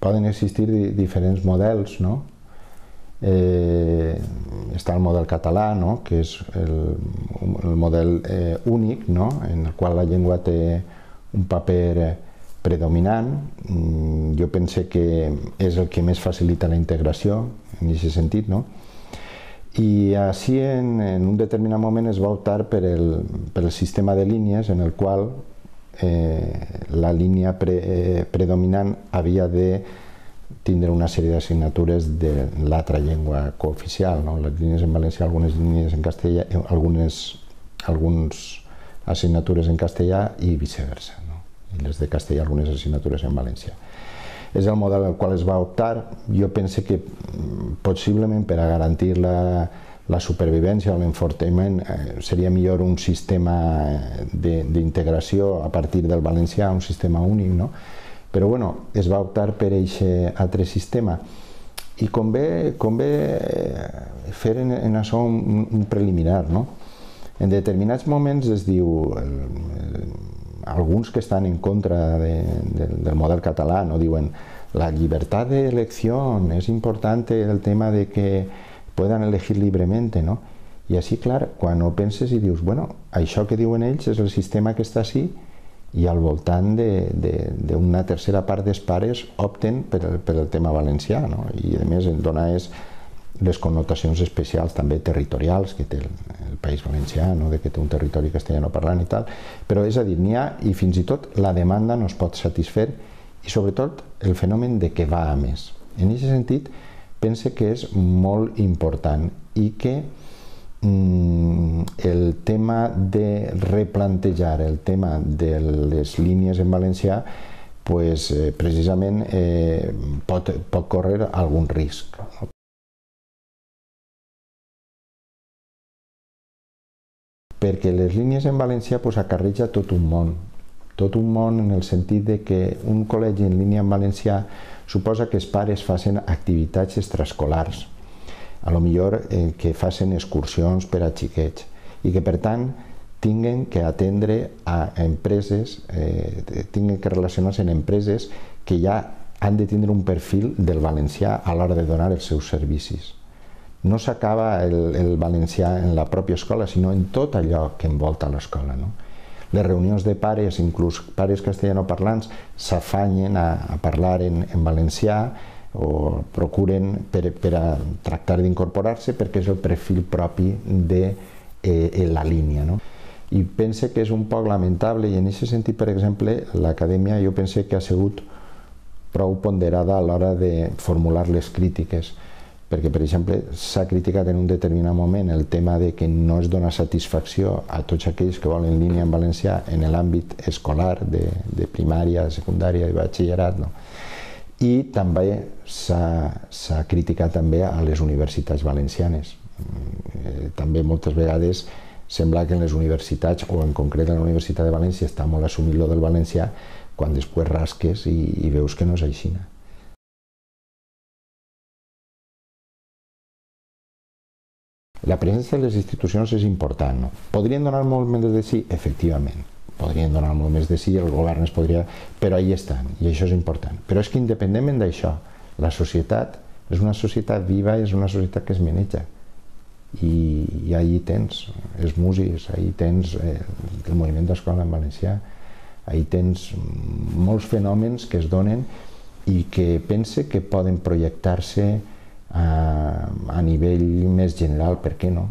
poden existir diferents models, no? Està el model català, no? Que és el model únic, no? En el qual la llengua té un paper predominant. Jo pense que és el que més facilita la integració, en aquest sentit, no? I així en un determinat moment es va optar per el sistema de línies en el qual la línia predominant havia de tindre una sèrie d'assignatures de l'altra llengua cooficial, no? Les línies en valencià, algunes línies en castellà, algunes assignatures en castellà i viceversa, no? I les de castellà, algunes assignatures en valencià. És el model al qual es va optar. Jo pense que possiblement per a garantir la supervivència o l'enfortiment seria millor un sistema d'integració a partir del valencià, un sistema únic, no? Però bueno, es va optar per aquest altre sistema. I convé fer en això un preliminar, no? En determinats moments es diu, alguns que estan en contra del model català, no? Diuen la llibertat d'elecció, és important el tema de que puedan elegir lliurement, no? I així, clar, quan ho penses i dius, bueno, això que diuen ells és el sistema que està així i al voltant d'una tercera part dels pares opten per el tema valencià, no? I a més dona les connotacions especials també territorials que té el País Valencià, no? De que té un territori castellanoparlant i tal, però és a dir, n'hi ha i fins i tot la demanda no es pot satisfer i sobretot el fenomen de que va a més. En aquest sentit, pense que és molt important i que el tema de replantejar el tema de les línies en valencià precisament pot córrer algun risc. Perquè les línies en valencià acarreja tot un món en el sentit de que un col·legi en línia en valencià suposa que els pares facin activitats extraescolars, a lo millor que facin excursions per a xiquets i que per tant tinguin que atendre a empreses, tinguin que relacionar-se amb empreses que ja han de tindre un perfil del valencià a l'hora de donar els seus servicis. No s'acaba el valencià en la pròpia escola, sinó en tot allò que envolta l'escola, no? Les reunions de pares, inclús pares castellanoparlants, s'afanyen a parlar en valencià o procuren per a tractar d'incorporar-se perquè és el perfil propi de la línia, no? I pense que és un poc lamentable i en aquest sentit, per exemple, l'acadèmia jo pense que ha sigut prou ponderada a l'hora de formular les crítiques, perquè, per exemple, s'ha criticat en un determinat moment el tema de que no es dona satisfacció a tots aquells que volen línia en valencià en l'àmbit escolar, de primària, secundària, de batxillerat, no? I també s'ha criticat també a les universitats valencianes. També moltes vegades sembla que en les universitats, o en concret a la Universitat de València, està molt assumit lo del valencià, quan després rasques i veus que no és així. La presència de les institucions és important, no? Podrien donar molt més de sí? Efectivament, podrien donar molt més de sí, el govern es podria... Però ahí estan, i això és important. Però és que independentment d'això, la societat és una societat viva i és una societat que es maneja. I ahí tens els músics, ahí tens el moviment d'escola en valencià, ahí tens molts fenòmens que es donen i que pense que poden projectar-se a nivell més general, per què no?